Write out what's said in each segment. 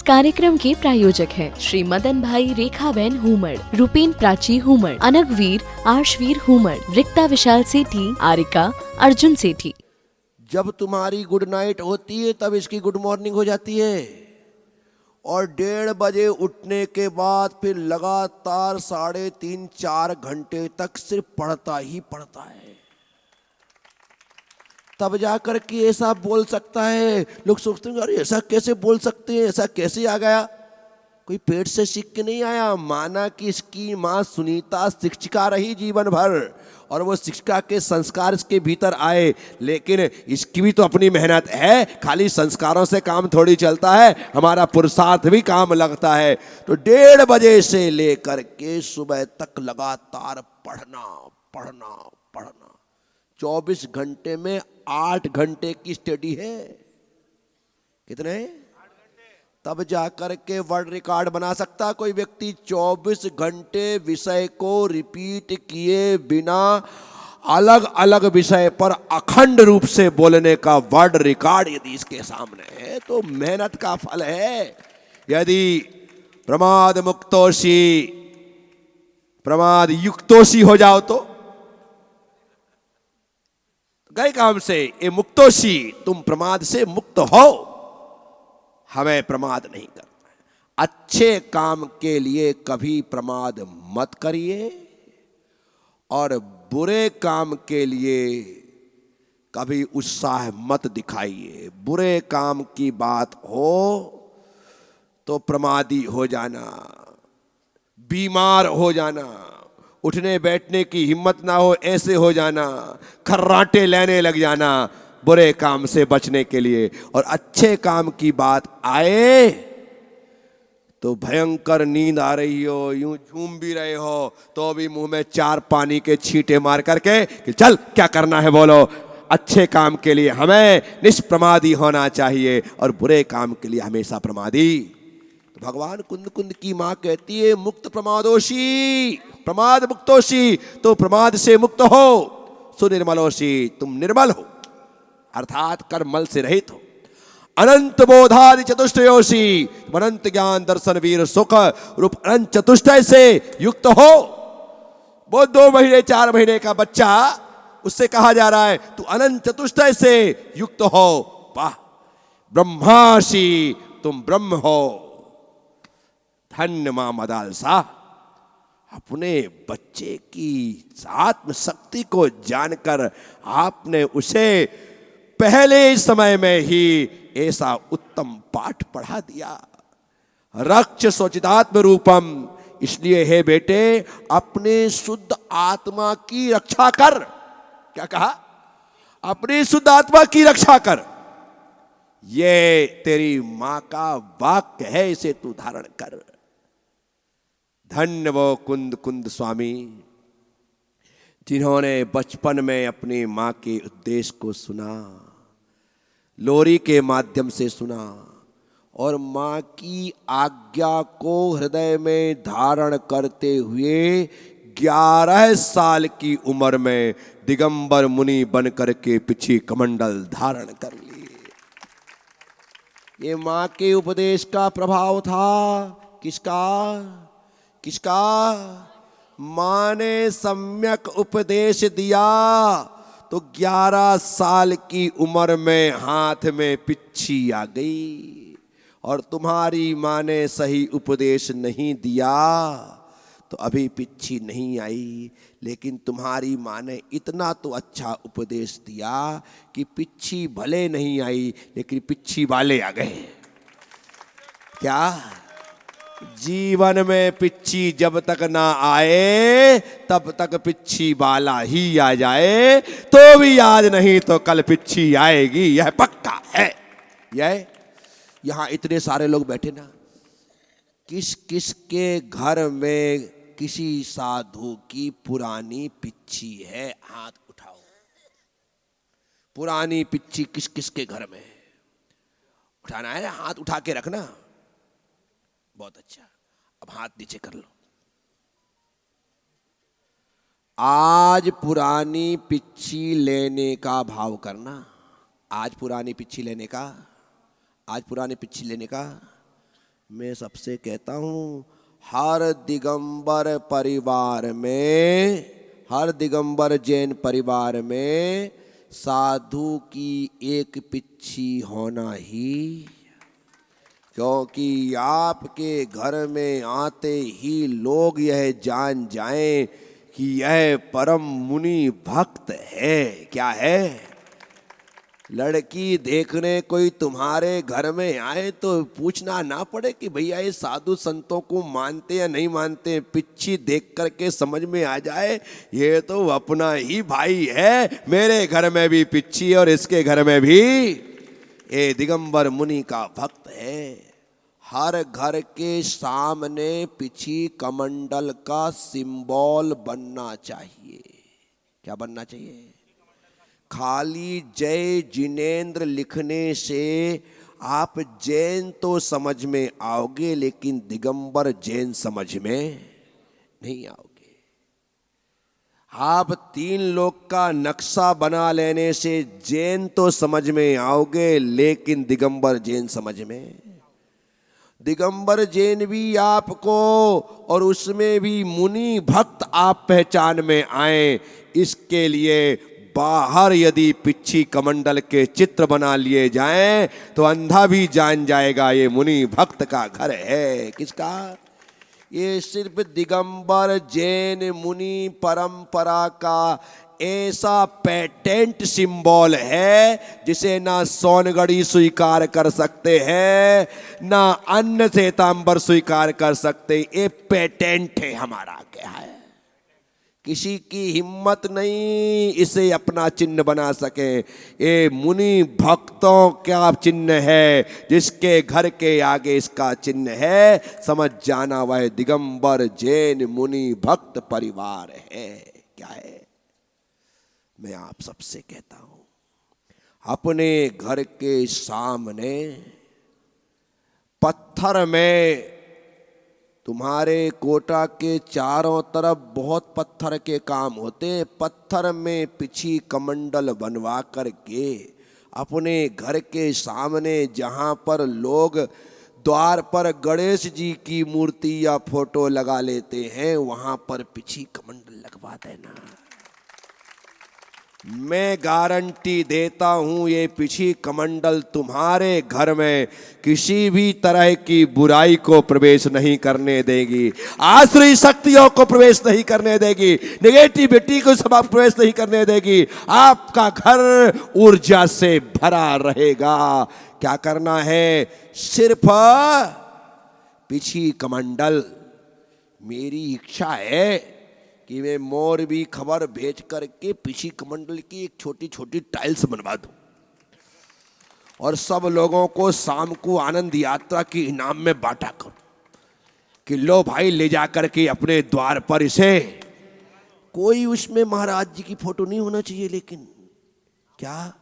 कार्यक्रम के प्रायोजक हैं श्री मदन भाई रेखाबेन हुमड़, रूपेन प्राची हुमड़, अनगवीर आर्शवीर हुमड़, रिक्ता विशाल सेठी, आरिका अर्जुन सेठी। जब तुम्हारी गुड नाइट होती है तब इसकी गुड मॉर्निंग हो जाती है, और 1:30 बजे उठने के बाद फिर लगातार 3.5-4 घंटे तक सिर्फ पढ़ता ही पढ़ता है। तब जाकर के ऐसा बोल सकता है। लोग सोचते हैं अरे ऐसा कैसे बोल सकते हैं, ऐसा कैसे आ गया। कोई पेट से सीख के नहीं आया। माना कि इसकी माँ सुनीता शिक्षिका रही जीवन भर, और वो शिक्षिका के संस्कार इसके भीतर आए, लेकिन इसकी भी तो अपनी मेहनत है। खाली संस्कारों से काम थोड़ी चलता है, हमारा पुरुषार्थ भी काम लगता है। तो 1:30 बजे से लेकर के सुबह तक लगातार पढ़ना पढ़ना पढ़ना। 24 घंटे में 8 घंटे की स्टडी है। कितने? तब जाकर के वर्ल्ड रिकॉर्ड बना सकता कोई व्यक्ति। 24 घंटे विषय को रिपीट किए बिना अलग अलग विषय पर अखंड रूप से बोलने का वर्ल्ड रिकॉर्ड यदि इसके सामने है तो मेहनत का फल है। यदि प्रमाद मुक्तोषी प्रमाद युक्तोषी हो जाओ तो गए काम से। ये मुक्तोषी, तुम प्रमाद से मुक्त हो। हमें प्रमाद नहीं करना है। अच्छे काम के लिए कभी प्रमाद मत करिए, और बुरे काम के लिए कभी उत्साह मत दिखाइए। बुरे काम की बात हो तो प्रमादी हो जाना, बीमार हो जाना, उठने बैठने की हिम्मत ना हो ऐसे हो जाना, खर्राटे लेने लग जाना, बुरे काम से बचने के लिए। और अच्छे काम की बात आए तो भयंकर नींद आ रही हो, यूं झूम भी रहे हो, तो भी मुंह में 4 पानी के छींटे मार करके कि चल क्या करना है बोलो। अच्छे काम के लिए हमें निष्प्रमादी होना चाहिए, और बुरे काम के लिए हमेशा प्रमादी। तो भगवान कुंद कुंद की मां कहती है मुक्त प्रमादोषी, प्रमाद मुक्तोषी। तो प्रमाद से मुक्त हो। सुनिर्मलोषी, तुम निर्मल हो, अर्थात कर्मल से रहित हो। अनंत बोधादि चतुष्टयोषी, अनंत ज्ञान दर्शन वीर सुख रूप अनंत चतुष्टय से युक्त हो। वो 2 महीने 4 महीने का बच्चा, उससे कहा जा रहा है तू अनंत चतुष्टय से युक्त हो। वाह, ब्रह्माशी, तुम ब्रह्म हो। धन्य मां मदालसा, अपने बच्चे की आत्म शक्ति को जानकर आपने उसे पहले समय में ही ऐसा उत्तम पाठ पढ़ा दिया। रक्ष स्वचितात्म रूपम, इसलिए हे बेटे अपने शुद्ध आत्मा की रक्षा कर। क्या कहा? अपनी शुद्ध आत्मा की रक्षा कर। ये तेरी मां का वाक्य है, इसे तू धारण कर। धन्य वो कुंद कुंद स्वामी जिन्होंने बचपन में अपनी मां के उपदेश को सुना, लोरी के माध्यम से सुना, और मां की आज्ञा को हृदय में धारण करते हुए 11 साल की उम्र में दिगंबर मुनि बन करके पिछी कमंडल धारण कर लिए। ये मां के उपदेश का प्रभाव था। किसका? किसका? मां ने सम्यक उपदेश दिया तो 11 साल की उम्र में हाथ में पिच्छी आ गई। और तुम्हारी मां ने सही उपदेश नहीं दिया तो अभी पिच्छी नहीं आई। लेकिन तुम्हारी मां ने इतना तो अच्छा उपदेश दिया कि पिच्छी भले नहीं आई लेकिन पिच्छी वाले आ गए। क्या? जीवन में पिच्छी जब तक ना आए तब तक पिच्छी वाला ही आ जाए, तो भी आज नहीं तो कल पिच्छी आएगी, यह पक्का है। यह यहां इतने सारे लोग बैठे ना, किस किस के घर में किसी साधु की पुरानी पिच्छी है? हाथ उठाओ। पुरानी पिच्छी किस किस के घर में? उठाना है, हाथ उठा के रखना। बहुत अच्छा, अब हाथ नीचे कर लो। आज पुरानी पिच्छी लेने का भाव करना। आज पुरानी पिच्छी लेने का, आज पुरानी पिच्छी लेने का मैं सबसे कहता हूँ, हर दिगंबर परिवार में, हर दिगंबर जैन परिवार में साधु की एक पिच्छी होना ही, क्योंकि आपके घर में आते ही लोग यह जान जाएं कि यह परम मुनि भक्त है। क्या है? लड़की देखने कोई तुम्हारे घर में आए तो पूछना ना पड़े कि भैया ये साधु संतों को मानते या नहीं मानते, पिच्छी देख करके समझ में आ जाए ये तो अपना ही भाई है, मेरे घर में भी पिच्छी और इसके घर में भी ये दिगंबर मुनि का भक्त है। हर घर के सामने पिछी कमंडल का सिंबल बनना चाहिए। क्या बनना चाहिए? खाली जय जिनेंद्र लिखने से आप जैन तो समझ में आओगे, लेकिन दिगंबर जैन समझ में नहीं आओगे। आप 3 लोक का नक्शा बना लेने से जैन तो समझ में आओगे, लेकिन दिगंबर जैन समझ में, दिगंबर जैन भी आपको और उसमें भी मुनि भक्त आप पहचान में आए, इसके लिए बाहर यदि पिच्छी कमंडल के चित्र बना लिए जाएं तो अंधा भी जान जाएगा ये मुनि भक्त का घर है। किसका? ये सिर्फ दिगंबर जैन मुनि परंपरा का ऐसा पेटेंट सिंबल है जिसे ना सोनगढ़ी स्वीकार कर सकते हैं, ना अन्य श्वेतांबर स्वीकार कर सकते। ये पेटेंट है हमारा। क्या है? किसी की हिम्मत नहीं इसे अपना चिन्ह बना सके। ये मुनि भक्तों का चिन्ह है, जिसके घर के आगे इसका चिन्ह है, समझ जाना वह दिगंबर जैन मुनि भक्त परिवार है। क्या है? मैं आप सबसे कहता हूं, अपने घर के सामने पत्थर में, तुम्हारे कोटा के चारों तरफ बहुत पत्थर के काम होते हैं, पत्थर में पिछी कमंडल बनवा करके अपने घर के सामने, जहां पर लोग द्वार पर गणेश जी की मूर्ति या फोटो लगा लेते हैं, वहां पर पिछी कमंडल लगवा देना। मैं गारंटी देता हूं ये पिछी कमंडल तुम्हारे घर में किसी भी तरह की बुराई को प्रवेश नहीं करने देगी, आसुरी शक्तियों को प्रवेश नहीं करने देगी, नेगेटिविटी को सब प्रवेश नहीं करने देगी। आपका घर ऊर्जा से भरा रहेगा। क्या करना है? सिर्फ पिछी कमंडल। मेरी इच्छा है कि मैं मोर भी खबर भेज करके पिछी कमंडल की एक छोटी छोटी टाइल्स बनवा दूं और सब लोगों को शाम को आनंद यात्रा की इनाम में बांटा करूं कि लो भाई ले जा करके अपने द्वार पर इसे। कोई उसमें महाराज जी की फोटो नहीं होना चाहिए, लेकिन क्या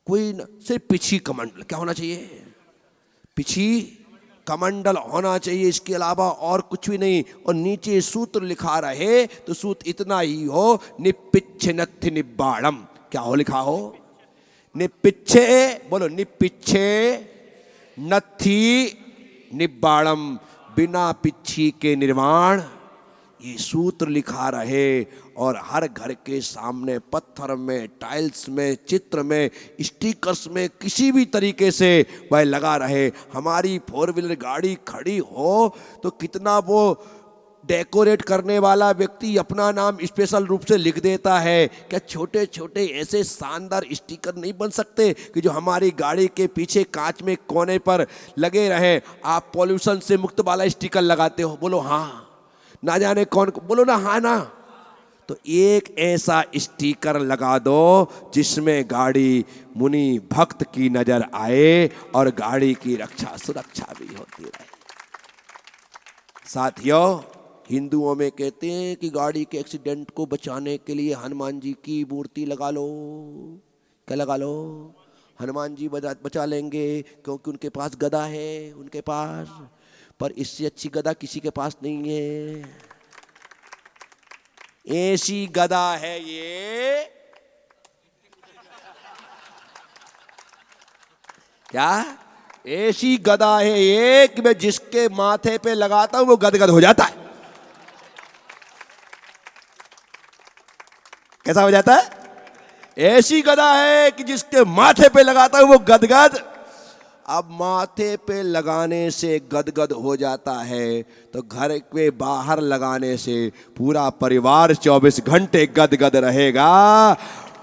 कोई सिर्फ पिछी कमंडल। क्या होना चाहिए? पिछी कमंडल होना चाहिए, इसके अलावा और कुछ भी नहीं। और नीचे सूत्र लिखा रहे तो सूत्र इतना ही हो, निपिच्छे नत्थि निब्बाड़म। क्या हो लिखा हो? निपिच्छे, बोलो, निपिच्छे नत्थि निब्बाड़म, बिना पिच्छी के निर्वाण। ये सूत्र लिखा रहे और हर घर के सामने पत्थर में, टाइल्स में, चित्र में, स्टिकर्स में, किसी भी तरीके से वह लगा रहे। हमारी 4 व्हीलर गाड़ी खड़ी हो तो कितना वो डेकोरेट करने वाला व्यक्ति अपना नाम स्पेशल रूप से लिख देता है। क्या छोटे छोटे ऐसे शानदार स्टिकर नहीं बन सकते कि जो हमारी गाड़ी के पीछे कांच में कोने पर लगे रहे? आप पॉल्यूशन से मुक्त वाला स्टिकर लगाते हो? बोलो हाँ। ना जाने कौन, बोलो ना हाँ ना। तो एक ऐसा स्टिकर लगा दो जिसमें गाड़ी मुनि भक्त की नजर आए और गाड़ी की रक्षा सुरक्षा भी होती रहे। साथियों, हिंदुओं में कहते हैं कि गाड़ी के एक्सीडेंट को बचाने के लिए हनुमान जी की मूर्ति लगा लो। क्या लगा लो? हनुमान जी बचा लेंगे, क्योंकि उनके पास गदा है उनके पास। पर इससे अच्छी गदा किसी के पास नहीं है। ऐसी गदा है ये, क्या? ऐसी गदा है एक, मैं जिसके माथे पे लगाता हूं वो गदगद हो जाता है। कैसा हो जाता है? ऐसी गदा है कि जिसके माथे पे लगाता हूं वो गदगद। अब माथे पे लगाने से गदगद हो जाता है तो घर के बाहर लगाने से पूरा परिवार 24 घंटे गदगद रहेगा,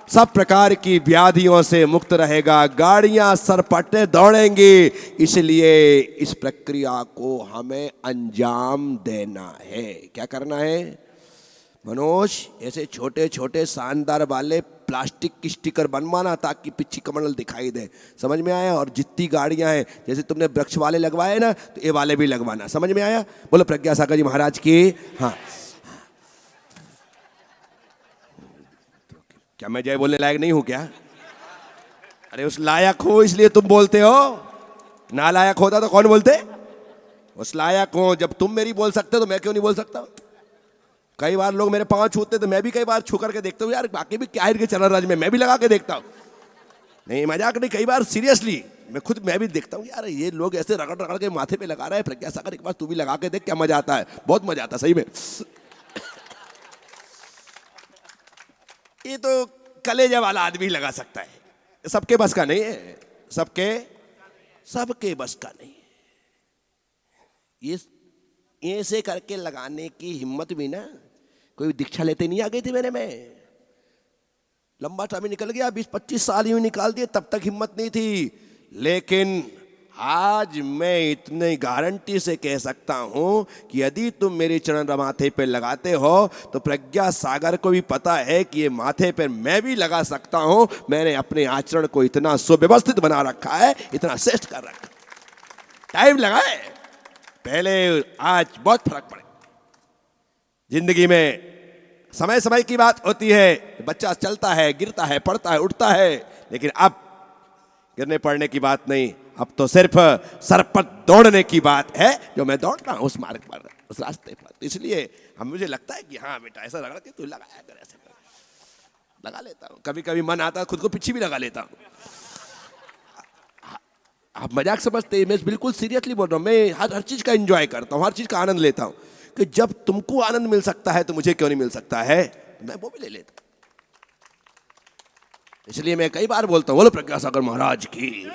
सब प्रकार की व्याधियों से मुक्त रहेगा, गाड़ियां सरपटे दौड़ेंगी। इसलिए इस प्रक्रिया को हमें अंजाम देना है। क्या करना है मनोज? ऐसे छोटे छोटे शानदार वाले प्लास्टिक की स्टिकर बनवाना ताकि पीछे कमंडल दिखाई दे। समझ में आया? और जितनी गाड़ियां हैं, जैसे तुमने वृक्ष वाले लगवाए ना, तो ये वाले भी लगवाना। समझ में आया? बोलो प्रज्ञा सागर जी महाराज की। हाँ, क्या मैं जय बोलने लायक नहीं हूं क्या? अरे उस लायक हो इसलिए तुम बोलते हो, ना लायक होता तो कौन बोलते? उस लायक हो। जब तुम मेरी बोल सकते हो तो मैं क्यों नहीं बोल सकता? कई बार लोग मेरे पांव छूते तो मैं भी कई बार छू करके देखता हूँ, यार बाकी भी क्या है के चरण राज में, मैं भी लगा के देखता हूँ। नहीं मजाक नहीं, कई बार सीरियसली मैं भी देखता हूँ, यार ये लोग ऐसे रगड़ रगड़ के माथे पे लगा रहे हैं। प्रज्ञा सागर एक बार तू भी लगा के देख, क्या मजा आता है। बहुत मजा आता है सही में। ये तो कलेजा वाला आदमी लगा सकता है, सबके बस का नहीं है। सबके बस का नहीं है। ये ऐसे करके लगाने की हिम्मत भी ना कोई दीक्षा लेते नहीं आ गई थी मेरे में। लंबा टाइम निकल गया, 20-25 साल यूं निकाल दिए, तब तक हिम्मत नहीं थी। लेकिन आज मैं इतने गारंटी से कह सकता हूं कि यदि तुम मेरे चरण माथे पे लगाते हो तो प्रज्ञा सागर को भी पता है कि ये माथे पे मैं भी लगा सकता हूं। मैंने अपने आचरण को इतना सुव्यवस्थित बना रखा है, इतना श्रेष्ठ कर रखा है। टाइम लगा है, पहले आज बहुत फर्क पड़े। जिंदगी में समय समय की बात होती है, बच्चा चलता है, गिरता है, पड़ता है, उठता है, लेकिन अब गिरने पड़ने की बात नहीं, अब तो सिर्फ सर पर दौड़ने की बात है, जो मैं दौड़ रहा हूं उस मार्ग पर, उस रास्ते पर। इसलिए हम मुझे लगता है कि हाँ बेटा ऐसा रगड़ के तू लगाया कर, ऐसे कर। लगा लेता हूं, कभी कभी मन आता है खुद को पीछे भी लगा लेता हूं। आप मजाक समझते हैं, मैं बिल्कुल सीरियसली बोल रहा हूँ। मैं हर चीज का एंजॉय करता हूँ, हर चीज का आनंद लेता हूँ कि जब तुमको आनंद मिल सकता है तो मुझे क्यों नहीं मिल सकता है? मैं वो भी ले लेता हूं। इसलिए मैं कई बार बोलता हूँ, बोलो प्रज्ञा सागर महाराज की।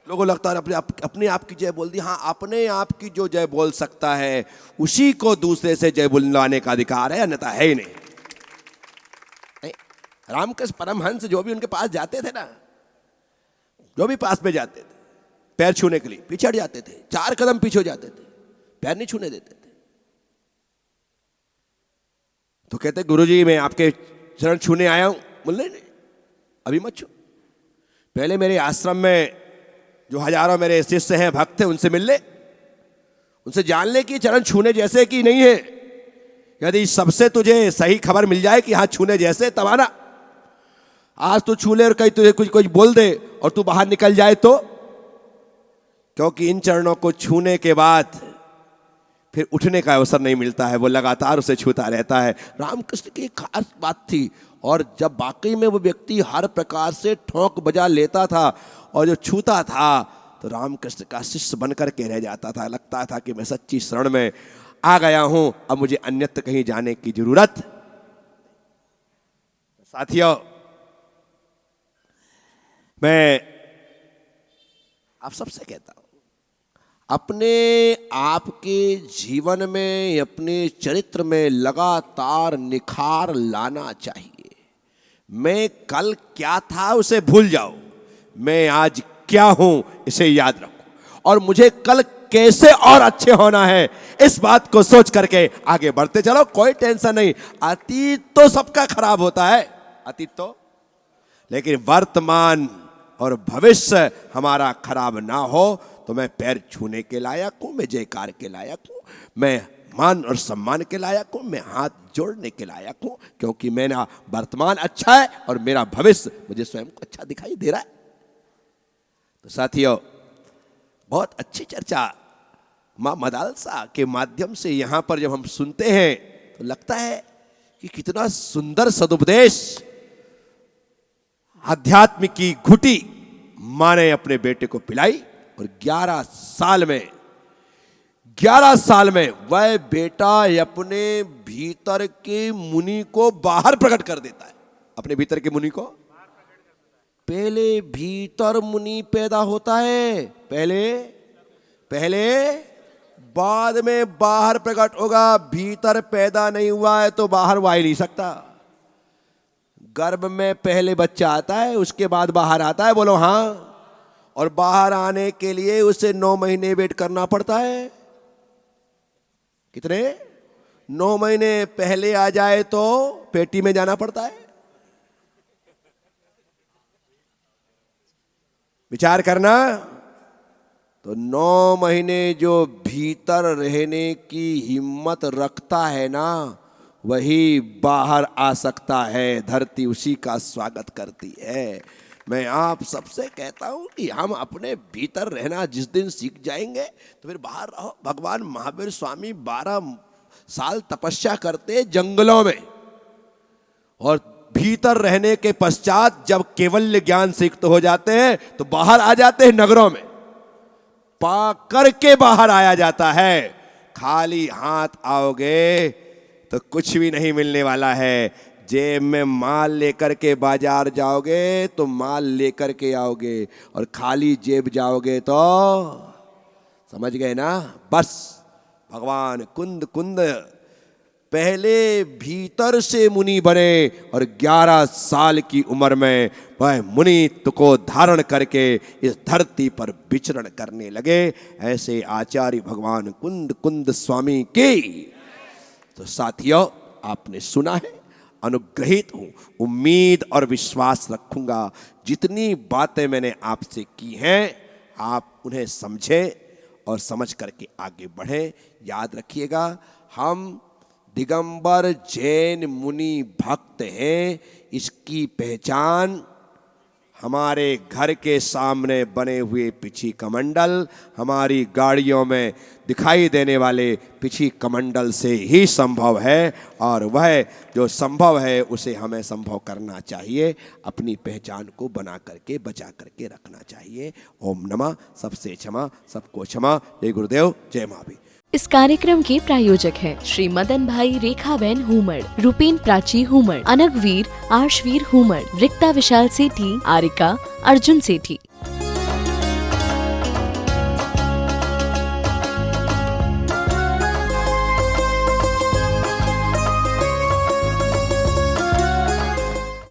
लोगों लगता है अपने आप की जय बोल दी। हाँ, अपने आप की जो जय बोल सकता है उसी को दूसरे से जय बुलवाने का अधिकार है, अन्यथा है ही नहीं। रामकृष्ण परमहंस जो भी उनके पास जाते थे ना, जो भी पास में जाते थे पैर छूने के लिए, पीछे हट जाते थे, 4 कदम पीछे हो जाते थे, पैर नहीं छूने देते थे। तो कहते गुरुजी मैं आपके चरण छूने आया हूं। बोले नहीं, अभी मत छू, पहले मेरे आश्रम में जो हजारों मेरे शिष्य हैं, भक्त हैं, उनसे मिल ले, उनसे जान ले कि चरण छूने जैसे कि नहीं है। यदि सबसे तुझे सही खबर मिल जाए कि हाँ छूने जैसे, तब आना। आज तू छू ले और कहीं तुझे कुछ बोल दे और तू बाहर निकल जाए तो, क्योंकि इन चरणों को छूने के बाद फिर उठने का अवसर नहीं मिलता है, वो लगातार उसे छूता रहता है। रामकृष्ण की एक खास बात थी, और जब वाकई में वो व्यक्ति हर प्रकार से ठोंक बजा लेता था और जो छूता था तो रामकृष्ण का शिष्य बनकर के रह जाता था। लगता था कि मैं सच्ची शरण में आ गया हूं, अब मुझे अन्यत्र कहीं जाने की जरूरत। साथियों, मैं आप सबसे कहता हूं, अपने आप के जीवन में, अपने चरित्र में लगातार निखार लाना चाहिए। मैं कल क्या था उसे भूल जाओ, मैं आज क्या हूं इसे याद रखो, और मुझे कल कैसे और अच्छे होना है इस बात को सोच करके आगे बढ़ते चलो। कोई टेंशन नहीं, अतीत तो सबका खराब होता है, अतीत तो, लेकिन वर्तमान और भविष्य हमारा खराब ना हो तो मैं पैर छूने के लायक हूं, मैं जयकार के लायक हूं, मैं मान और सम्मान के लायक हूं, मैं हाथ जोड़ने के लायक हूं, क्योंकि मेरा वर्तमान अच्छा है और मेरा भविष्य मुझे स्वयं को अच्छा दिखाई दे रहा है। तो साथियों, बहुत अच्छी चर्चा मां मदालसा के माध्यम से यहां पर जब हम सुनते हैं तो लगता है कि कितना सुंदर सदुपदेश, आध्यात्म की घुटी माँ ने अपने बेटे को पिलाई और 11 साल में वह बेटा अपने भीतर के मुनि को बाहर प्रकट कर देता है। अपने भीतर के मुनि को, पहले भीतर मुनि पैदा होता है, पहले बाद में बाहर प्रकट होगा। भीतर पैदा नहीं हुआ है तो बाहर हुआ ही नहीं सकता। गर्भ में पहले बच्चा आता है, उसके बाद बाहर आता है, बोलो हाँ। और बाहर आने के लिए उसे 9 महीने वेट करना पड़ता है। कितने? 9 महीने पहले आ जाए तो पेटी में जाना पड़ता है। विचार करना। तो 9 महीने जो भीतर रहने की हिम्मत रखता है ना, वही बाहर आ सकता है। धरती उसी का स्वागत करती है। मैं आप सबसे कहता हूं कि हम अपने भीतर रहना जिस दिन सीख जाएंगे तो फिर बाहर रहो। भगवान महावीर स्वामी 12 साल तपस्या करते जंगलों में, और भीतर रहने के पश्चात जब केवल्य ज्ञान से युक्त हो जाते हैं तो बाहर आ जाते हैं नगरों में। पा करके बाहर आया जाता है। खाली हाथ आओगे तो कुछ भी नहीं मिलने वाला है। जेब में माल लेकर के बाजार जाओगे तो माल लेकर के आओगे, और खाली जेब जाओगे तो समझ गए ना। बस भगवान कुंद पहले भीतर से मुनि बने और 11 साल की उम्र में वह मुनित्व को धारण करके इस धरती पर विचरण करने लगे। ऐसे आचार्य भगवान कुंद स्वामी की। तो साथियों, आपने सुना है, अनुग्रहित हूं। उम्मीद और विश्वास रखूंगा जितनी बातें मैंने आपसे की हैं आप उन्हें समझें और समझ करके आगे बढ़ें। याद रखिएगा, हम दिगंबर जैन मुनि भक्त हैं। इसकी पहचान हमारे घर के सामने बने हुए पिछी कमंडल, हमारी गाड़ियों में दिखाई देने वाले पिछी कमंडल से ही संभव है। और वह जो संभव है उसे हमें संभव करना चाहिए। अपनी पहचान को बना करके बचा करके रखना चाहिए। ओम नमः। सबसे क्षमा, सबको क्षमा। जय गुरुदेव, जय महावीर। इस कार्यक्रम के प्रायोजक हैं श्री मदन भाई रेखाबेन हुमड़, रूपेन प्राची हुमड़, अनगवीर आर्शवीर हुमड़, रिक्ता विशाल सेठी, आरिका अर्जुन सेठी।